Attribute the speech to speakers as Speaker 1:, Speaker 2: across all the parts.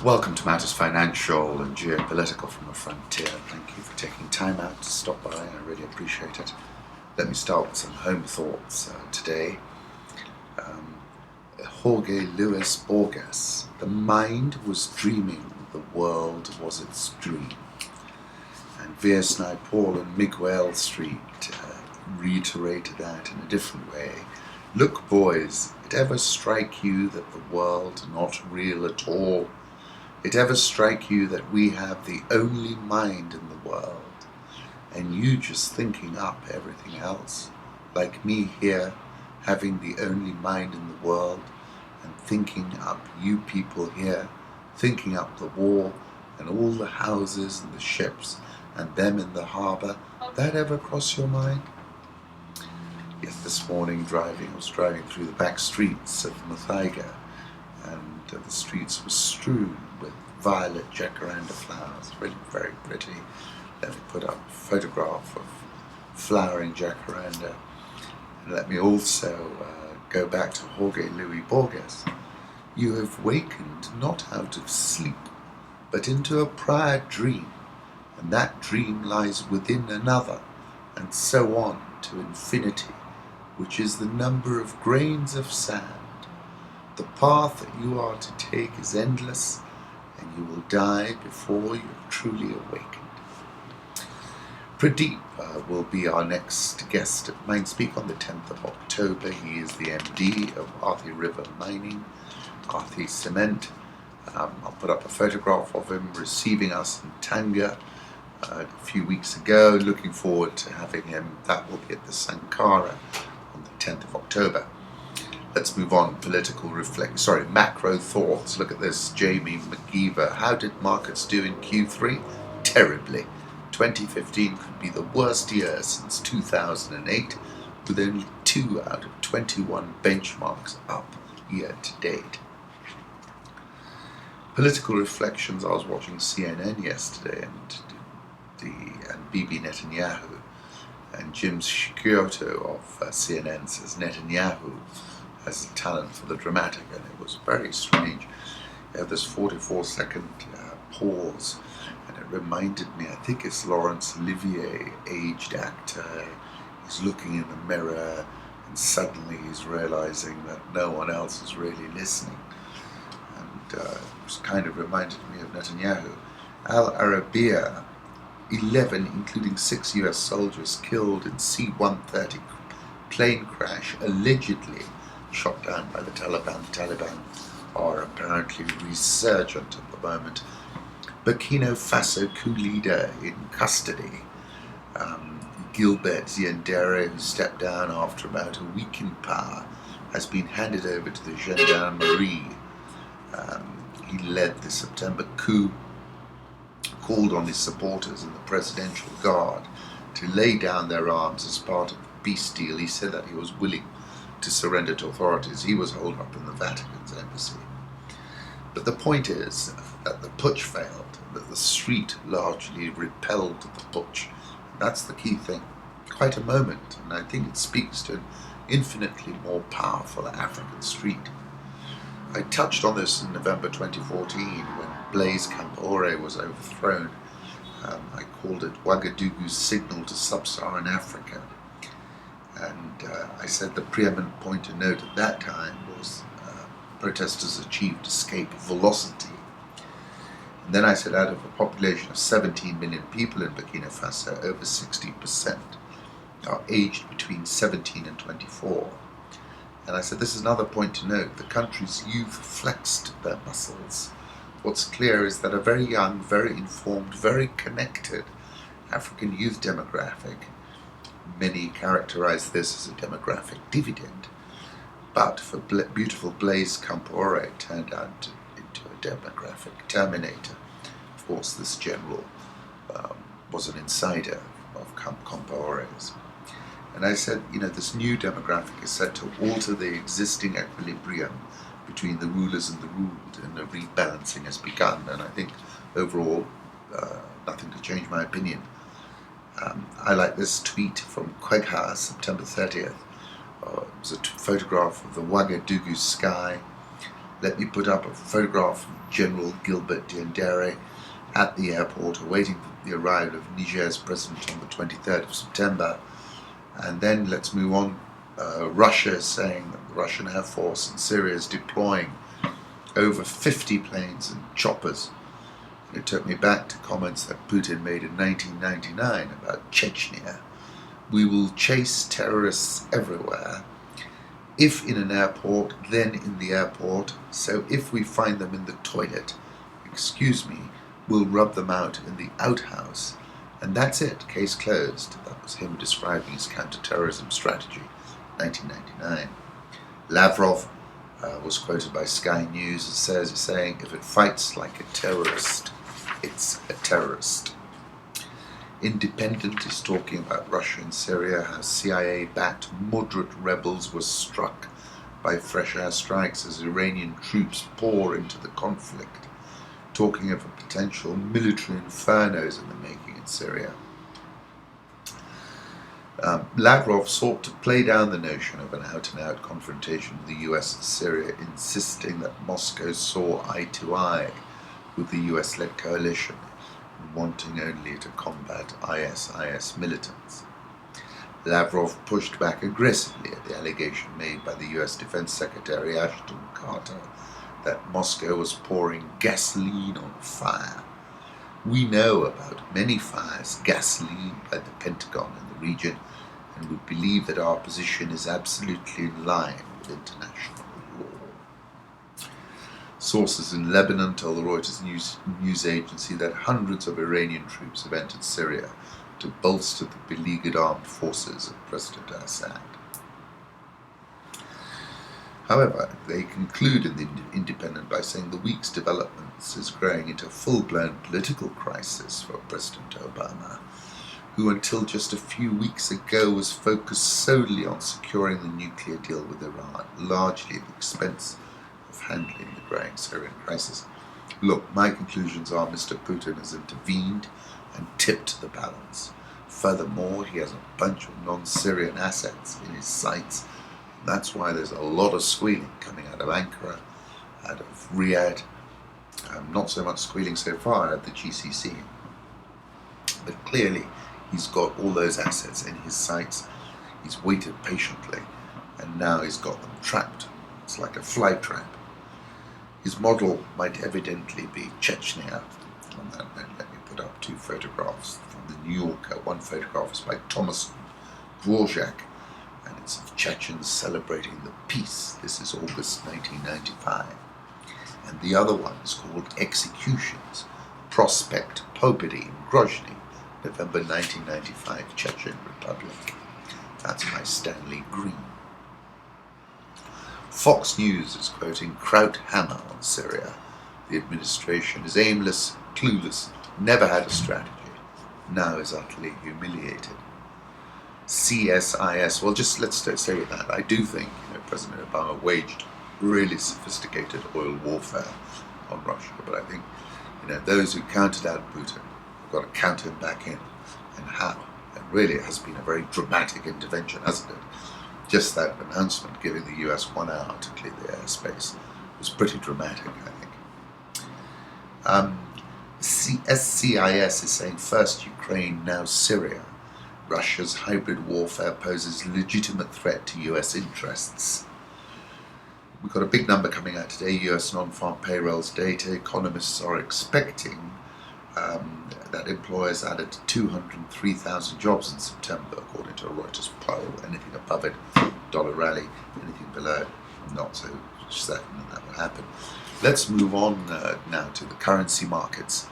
Speaker 1: Welcome to Matters Financial and Geopolitical from the Frontier. Thank you for taking time out to stop by. I really appreciate it. Let me start with some home thoughts today. Jorge Luis Borges. The mind was dreaming, the world was its dream. And Viesnai Paul and Miguel Street reiterated that in a different way. Look, boys, it ever strike you that the world not real at all? It ever strike you that we have the only mind in the world, and you just thinking up everything else, like me here, having the only mind in the world, and thinking up you people here, thinking up the war, and all the houses and the ships, and them in the harbour, that ever cross your mind? Yes, this morning I was driving through the back streets of Muthaiga, and the streets were strewn with violet jacaranda flowers, really very pretty. Let me put up a photograph of flowering jacaranda. And let me also go back to Jorge Luis Borges. You have wakened not out of sleep, but into a prior dream, and that dream lies within another, and so on to infinity, which is the number of grains of sand. The path that you are to take is endless, and you will die before you have truly awakened. Pradeep will be our next guest at Mindspeak on the 10th of October. He is the MD of Athi River Mining, Athi Cement. I'll put up a photograph of him receiving us in Tanga a few weeks ago. Looking forward to having him. That will be at the Sankara on the 10th of October. Let's move on. Macro thoughts. Look at this. Jamie McGeever. How did markets do in Q3? Terribly. 2015 could be the worst year since 2008, with only 2 out of 21 benchmarks up year to date. Political reflections. I was watching CNN yesterday and Bibi Netanyahu, and Jim Shkioto of CNN says Netanyahu has a talent for the dramatic, and it was very strange. You have this 44-second pause, and it reminded me, I think it's Laurence Olivier, aged actor. He's looking in the mirror, and suddenly he's realizing that no one else is really listening. And it kind of reminded me of Netanyahu. Al Arabiya, 11, including 6 US soldiers, killed in C-130 plane crash, allegedly shot down by the Taliban. The Taliban are apparently resurgent at the moment. Burkina Faso coup leader in custody. Gilbert Diendere, who stepped down after about a week in power, has been handed over to the gendarmerie. He led the September coup, called on his supporters and the Presidential Guard to lay down their arms as part of the peace deal. He said that he was willing to surrender to authorities. He was holed up in the Vatican's embassy. But the point is that the putsch failed, that the street largely repelled the putsch. That's the key thing. Quite a moment, and I think it speaks to an infinitely more powerful African street. I touched on this in November 2014 when Blaise Compaoré was overthrown. I called it Ouagadougou's signal to sub-Saharan Africa. And I said the preeminent point to note at that time was protesters achieved escape velocity. And then I said out of a population of 17 million people in Burkina Faso, over 60% are aged between 17 and 24. And I said this is another point to note. The country's youth flexed their muscles. What's clear is that a very young, very informed, very connected African youth demographic, many characterize this as a demographic dividend, but for beautiful Blaise Compaoré, it turned out into a demographic terminator. Of course, this general was an insider of Compaoré's. And I said, this new demographic is set to alter the existing equilibrium between the rulers and the ruled, and a rebalancing has begun. And I think overall, nothing to change my opinion. I like this tweet from Quegha, September 30th. It was a photograph of the Ouagadougou sky, Let me put up a photograph of General Gilbert Diendere at the airport awaiting the arrival of Niger's president on the 23rd of September. And then let's move on. Russia is saying that the Russian Air Force in Syria is deploying over 50 planes and choppers. It took me back to comments that Putin made in 1999 about Chechnya. We will chase terrorists everywhere. If in an airport, then in the airport. So if we find them in the toilet, excuse me, we'll rub them out in the outhouse. And that's it, case closed. That was him describing his counter-terrorism strategy, 1999. Lavrov was quoted by Sky News as saying, if it fights like a terrorist, it's a terrorist. Independent is talking about Russia and Syria, how CIA-backed moderate rebels were struck by fresh airstrikes as Iranian troops pour into the conflict, talking of a potential military infernos in the making in Syria. Lavrov sought to play down the notion of an out-and-out confrontation with the US and Syria, insisting that Moscow saw eye to eye with the US-led coalition, wanting only to combat ISIS militants. Lavrov pushed back aggressively at the allegation made by the US Defense Secretary Ashton Carter that Moscow was pouring gasoline on a fire. We know about many fires gasoline by the Pentagon in the region, and we believe that our position is absolutely in line with international law. Sources in Lebanon told the Reuters news agency that hundreds of Iranian troops have entered Syria to bolster the beleaguered armed forces of President Assad. However, they conclude in the Independent by saying the week's developments is growing into a full-blown political crisis for President Obama, who until just a few weeks ago was focused solely on securing the nuclear deal with Iran, largely at the expense of handling the growing Syrian crisis. Look, my conclusions are Mr. Putin has intervened and tipped the balance. Furthermore, he has a bunch of non-Syrian assets in his sights. That's why there's a lot of squealing coming out of Ankara, out of Riyadh. Not so much squealing so far at the GCC. But clearly, he's got all those assets in his sights. He's waited patiently, and now he's got them trapped. It's like a fly trap. His model might evidently be Chechnya. On that note, let me put up two photographs from the New Yorker. One photograph is by Thomas Dvorak, and it's of Chechens celebrating the peace. This is August 1995. And the other one is called Executions, Prospect Pobedy in Grozny, November 1995, Chechen Republic. That's by Stanley Green. Fox News is quoting Krauthammer on Syria. The administration is aimless, clueless, never had a strategy, now is utterly humiliated. CSIS, well, just let's stay with that. I do think President Obama waged really sophisticated oil warfare on Russia, but I think those who counted out Putin have got to count him back in, and how. And really it has been a very dramatic intervention, hasn't it? Just that announcement giving the US 1 hour to clear the airspace was pretty dramatic, I think. SCIS is saying first Ukraine, now Syria. Russia's hybrid warfare poses legitimate threat to US interests. We've got a big number coming out today, US non-farm payrolls data. Economists are expecting that employers added 203,000 jobs in September, according to a Reuters poll. Anything above it, dollar rally. Anything below, not so certain that will happen. Let's move on now to the currency markets.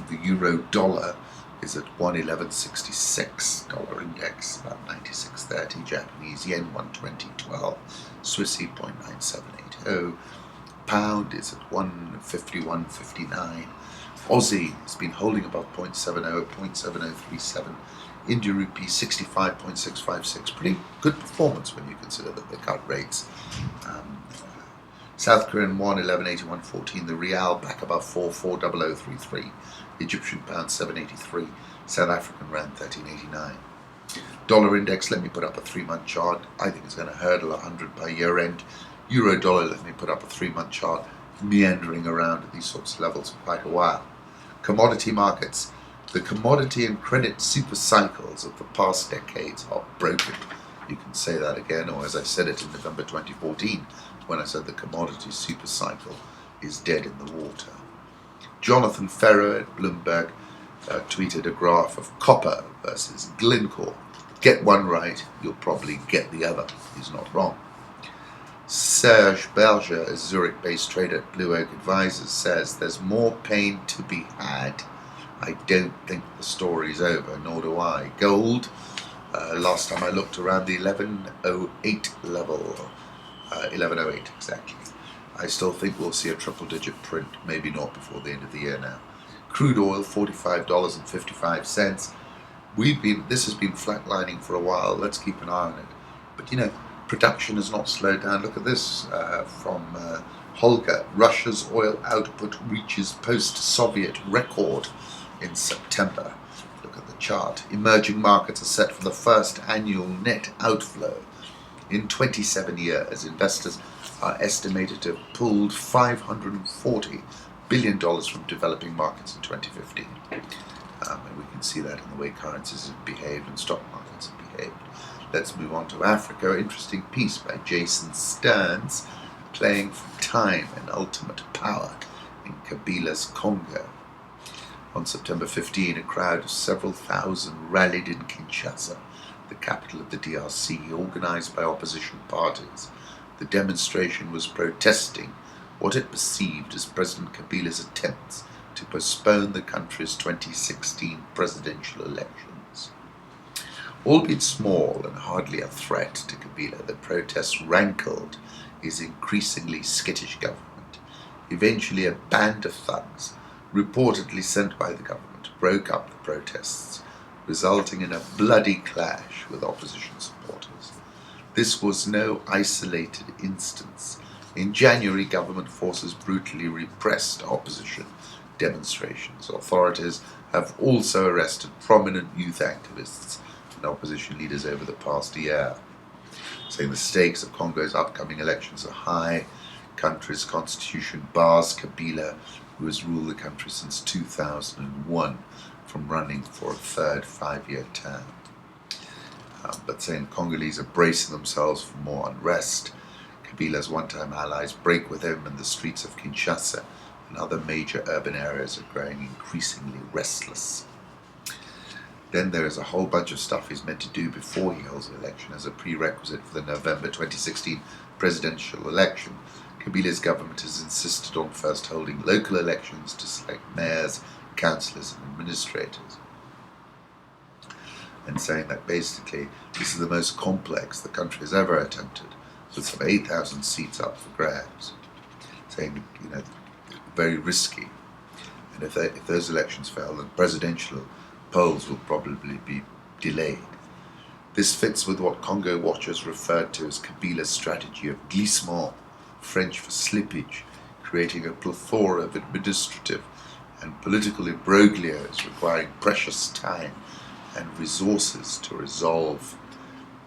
Speaker 1: The euro dollar is at 111.66, dollar index about 96.30, Japanese yen 120.12, Swissy 0.9780, pound is at 151.59, Aussie has been holding above 0.70, 0.7037, India rupee 65.656, pretty good performance when you consider that they cut rates. South Korean won 11.81.14, the Rial back above 4.40033, Egyptian pound 7.83, South African rand 13.89. Dollar index, let me put up a 3-month chart. I think it's going to hurdle 100 by year end. Euro dollar, let me put up a 3-month chart, meandering around at these sorts of levels for quite a while. Commodity markets. The commodity and credit super cycles of the past decades are broken. You can say that again, or as I said it in November 2014, when I said the commodity super cycle is dead in the water. Jonathan Ferro at Bloomberg tweeted a graph of copper versus Glencore. Get one right, you'll probably get the other. He's not wrong. Serge Berger, a Zurich-based trader at Blue Oak Advisors, says there's more pain to be had. I don't think the story's over, nor do I. Gold, last time I looked, around the 1108 level, 1108 exactly. I still think we'll see a triple-digit print, maybe not before the end of the year now. Crude oil, $45.55. This has been flatlining for a while. Let's keep an eye on it. But production has not slowed down. Look at this from Holger. Russia's oil output reaches post-Soviet record in September. Look at the chart. Emerging markets are set for the first annual net outflow in 27 years. Investors are estimated to have pulled $540 billion from developing markets in 2015. And we can see that in the way currencies have behaved and stock markets have behaved. Let's move on to Africa. Interesting piece by Jason Stearns, Playing for Time and Ultimate Power in Kabila's Congo. On September 15, a crowd of several thousand rallied in Kinshasa, the capital of the DRC, organized by opposition parties. The demonstration was protesting what it perceived as President Kabila's attempts to postpone the country's 2016 presidential elections. Albeit small and hardly a threat to Kabila, the protests rankled his increasingly skittish government. Eventually, a band of thugs, reportedly sent by the government, broke up the protests, resulting in a bloody clash with opposition supporters. This was no isolated instance. In January, government forces brutally repressed opposition demonstrations. Authorities have also arrested prominent youth activists and opposition leaders over the past year, saying the stakes of Congo's upcoming elections are high. Country's constitution bars Kabila, who has ruled the country since 2001, from running for a third 5-year term. But saying Congolese are bracing themselves for more unrest. Kabila's one-time allies break with him, and the streets of Kinshasa and other major urban areas are growing increasingly restless. Then there is a whole bunch of stuff he's meant to do before he holds an election as a prerequisite for the November 2016 presidential election. Kabila's government has insisted on first holding local elections to select mayors, councillors and administrators, and saying that basically this is the most complex the country has ever attempted, with some 8,000 seats up for grabs, saying, very risky. And if those elections fail, then presidential polls will probably be delayed. This fits with what Congo watchers referred to as Kabila's strategy of glissement, French for slippage, creating a plethora of administrative and political imbroglios requiring precious time and resources to resolve.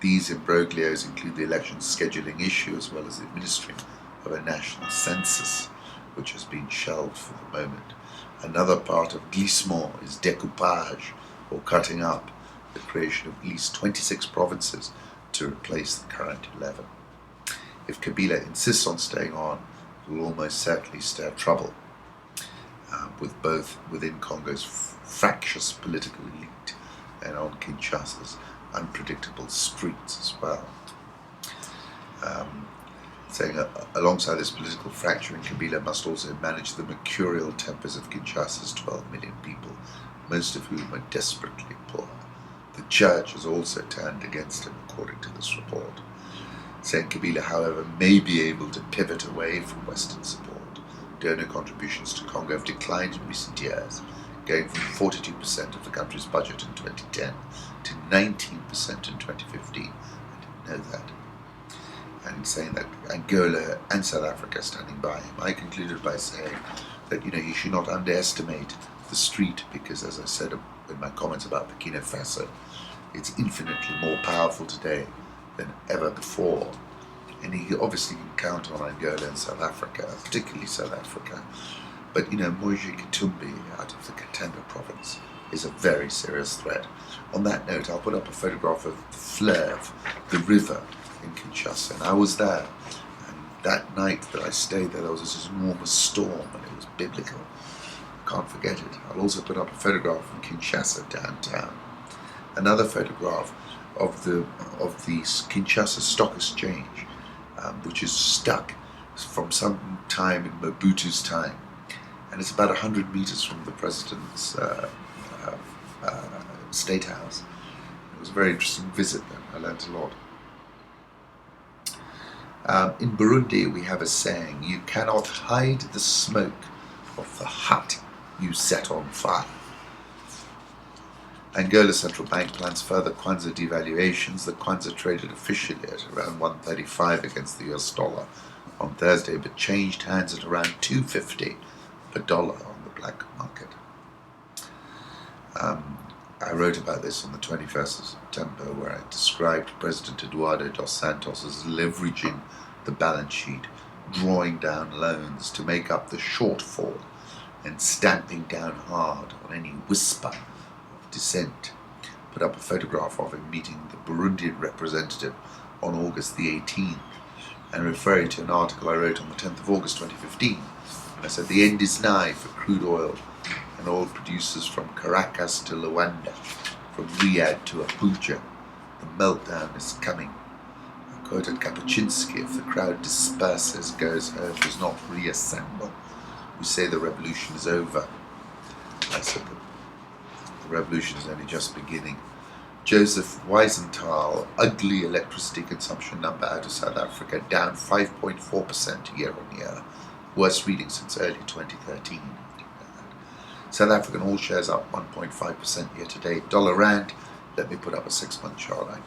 Speaker 1: These imbroglios include the election scheduling issue as well as the administering of a national census, which has been shelved for the moment. Another part of glissement is découpage, or cutting up, the creation of at least 26 provinces to replace the current 11. If Kabila insists on staying on, it will almost certainly stir trouble with both within Congo's fractious political elite and on Kinshasa's unpredictable streets as well. Saying alongside this political fracturing, Kabila must also manage the mercurial tempers of Kinshasa's 12 million people, most of whom are desperately poor. The church has also turned against him, according to this report. Saying Kabila, however, may be able to pivot away from Western support. Donor contributions to Congo have declined in recent years, going from 42% of the country's budget in 2010 to 19% in 2015. I didn't know that. And saying that Angola and South Africa are standing by him. I concluded by saying that you should not underestimate the street, because, as I said in my comments about Burkina Faso, it's infinitely more powerful today than ever before. and he obviously can count on Angola and South Africa, particularly South Africa. But Moise Katumbi out of the Katanga province is a very serious threat. On that note, I'll put up a photograph of the Fleuve, the river in Kinshasa, and I was there. And that night that I stayed there was this enormous storm, and it was biblical. I can't forget it. I'll also put up a photograph from Kinshasa downtown. Another photograph of the Kinshasa Stock Exchange, which is stuck from some time in Mobutu's time, and it's about 100 meters from the president's state house. It was a very interesting visit there. I learned a lot. In Burundi, we have a saying: "You cannot hide the smoke of the hut you set on fire." Angola Central Bank plans further Kwanza devaluations. The Kwanza traded officially at around 135 against the US dollar on Thursday, but changed hands at around 250 per dollar on the black market. I wrote about this on the 21st of September, where I described President Eduardo dos Santos as leveraging the balance sheet, drawing down loans to make up the shortfall, and stamping down hard on any whisper of dissent. Put up a photograph of him meeting the Burundian representative on August the 18th, and referring to an article I wrote on the 10th of August 2015. I said the end is nigh for crude oil and oil producers from Caracas to Luanda, from Riyadh to Abuja. The meltdown is coming. I quoted Kapuscinski: "If the crowd disperses, goes home, does not reassemble, we say the revolution is over." I said the revolution is only just beginning. Joseph Weisenthal: ugly electricity consumption number out of South Africa, down 5.4% year on year. Worst reading since early 2013. South African all shares up 1.5% year to date. Dollar rand, let me put up a 6-month chart. I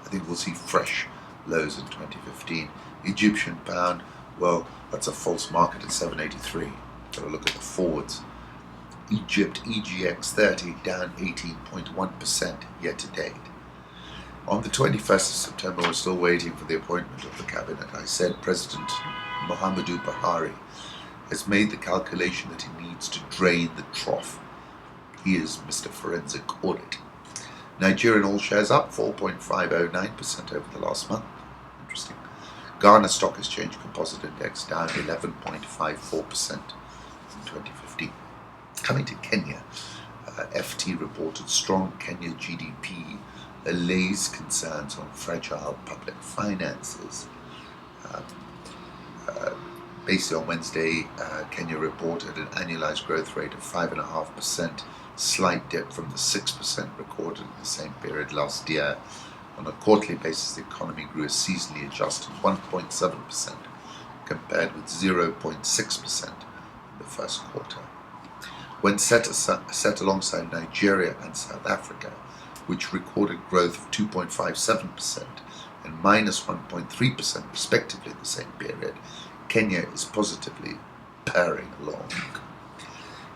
Speaker 1: think we'll see fresh lows in 2015. Egyptian pound, well, that's a false market at 783. Got to look at the forwards. Egypt EGX 30 down 18.1% year to date. On the 21st of September, we're still waiting for the appointment of the cabinet. I said President Muhammadu Buhari has made the calculation that he needs to drain the trough. He is Mr. Forensic Audit. Nigerian all shares up 4.509% over the last month. Interesting. Ghana Stock Exchange Composite Index down 11.54% in 2015. Coming to Kenya, FT reported strong Kenya GDP allays concerns on fragile public finances. Basically on Wednesday, Kenya reported an annualized growth rate of 5.5%, slight dip from the 6% recorded in the same period last year. On a quarterly basis, the economy grew a seasonally adjusted 1.7%, compared with 0.6% in the first quarter. When set alongside Nigeria and South Africa, which recorded growth of 2.57% and minus 1.3% respectively in the same period, Kenya is positively purring along.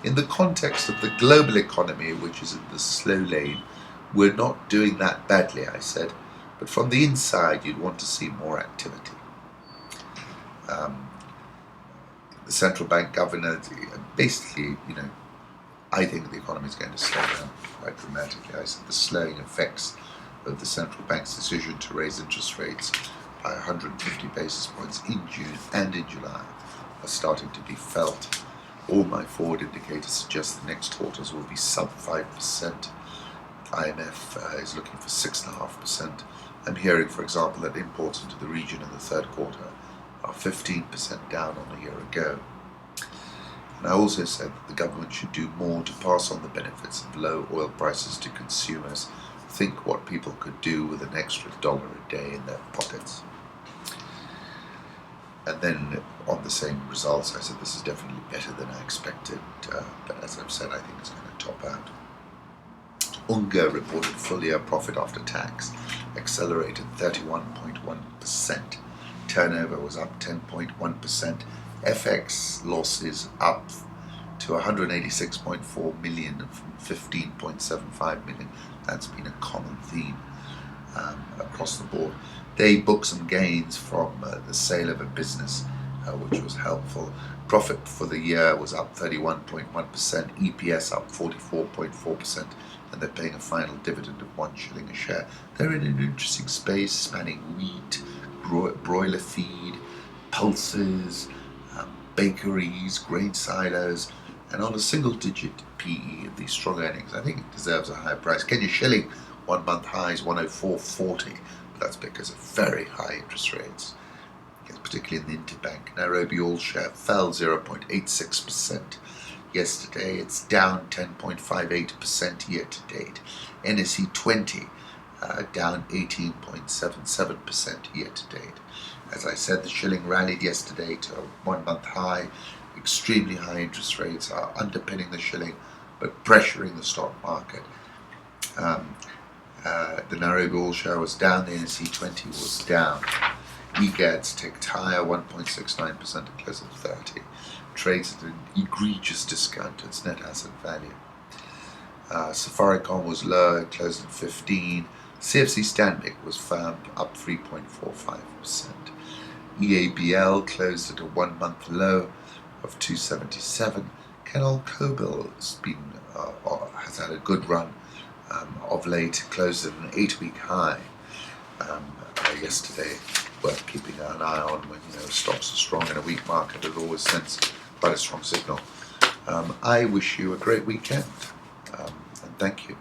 Speaker 1: In the context of the global economy, which is in the slow lane, we're not doing that badly, I said, but from the inside you'd want to see more activity. The central bank governor basically, I think the economy is going to slow down quite dramatically. I said the slowing effects of the central bank's decision to raise interest rates by 150 basis points in June and in July are starting to be felt. All my forward indicators suggest the next quarters will be sub 5%. IMF is looking for 6.5%. I'm hearing, for example, that imports into the region in the third quarter are 15% down on a year ago. And I also said that the government should do more to pass on the benefits of low oil prices to consumers. Think what people could do with an extra $1 a day in their pockets. And then on the same results, I said this is definitely better than I expected, but as I've said, I think it's going to top out. Unga reported full-year profit after tax accelerated 31.1%. Turnover was up 10.1%. FX losses up to 186.4 million from 15.75 million. That's been a common theme. across the board. They booked some gains from the sale of a business, which was helpful. Profit for the year was up 31.1%, EPS up 44.4%, and they're paying a final dividend of 1 shilling a share. They're in an interesting space spanning wheat, broiler feed, pulses, bakeries, grain silos, and on a single-digit PE of these strong earnings. I think it deserves a higher price. Kenya shilling 1 month high is 104.40, but that's because of very high interest rates, particularly in the interbank. Nairobi All Share fell 0.86% yesterday. It's down 10.58% year to date. NSE 20 down 18.77% year to date. As I said, the shilling rallied yesterday to a 1 month high. Extremely high interest rates are underpinning the shilling, but pressuring the stock market. The Nairobi All Share was down, the NSE 20 was down. EGAD's ticked higher, 1.69% at close of 30. Trades at an egregious discount to its net asset value. Safaricom was lower, it closed at 15. CFC Stanbic was firm, up 3.45%. EABL closed at a 1 month low of 277. Canal Cobil has had a good run of late, closed at an 8-week high yesterday. Worth keeping an eye on when stocks are strong in a weak market. It always sends quite a strong signal. I wish you a great weekend, and thank you.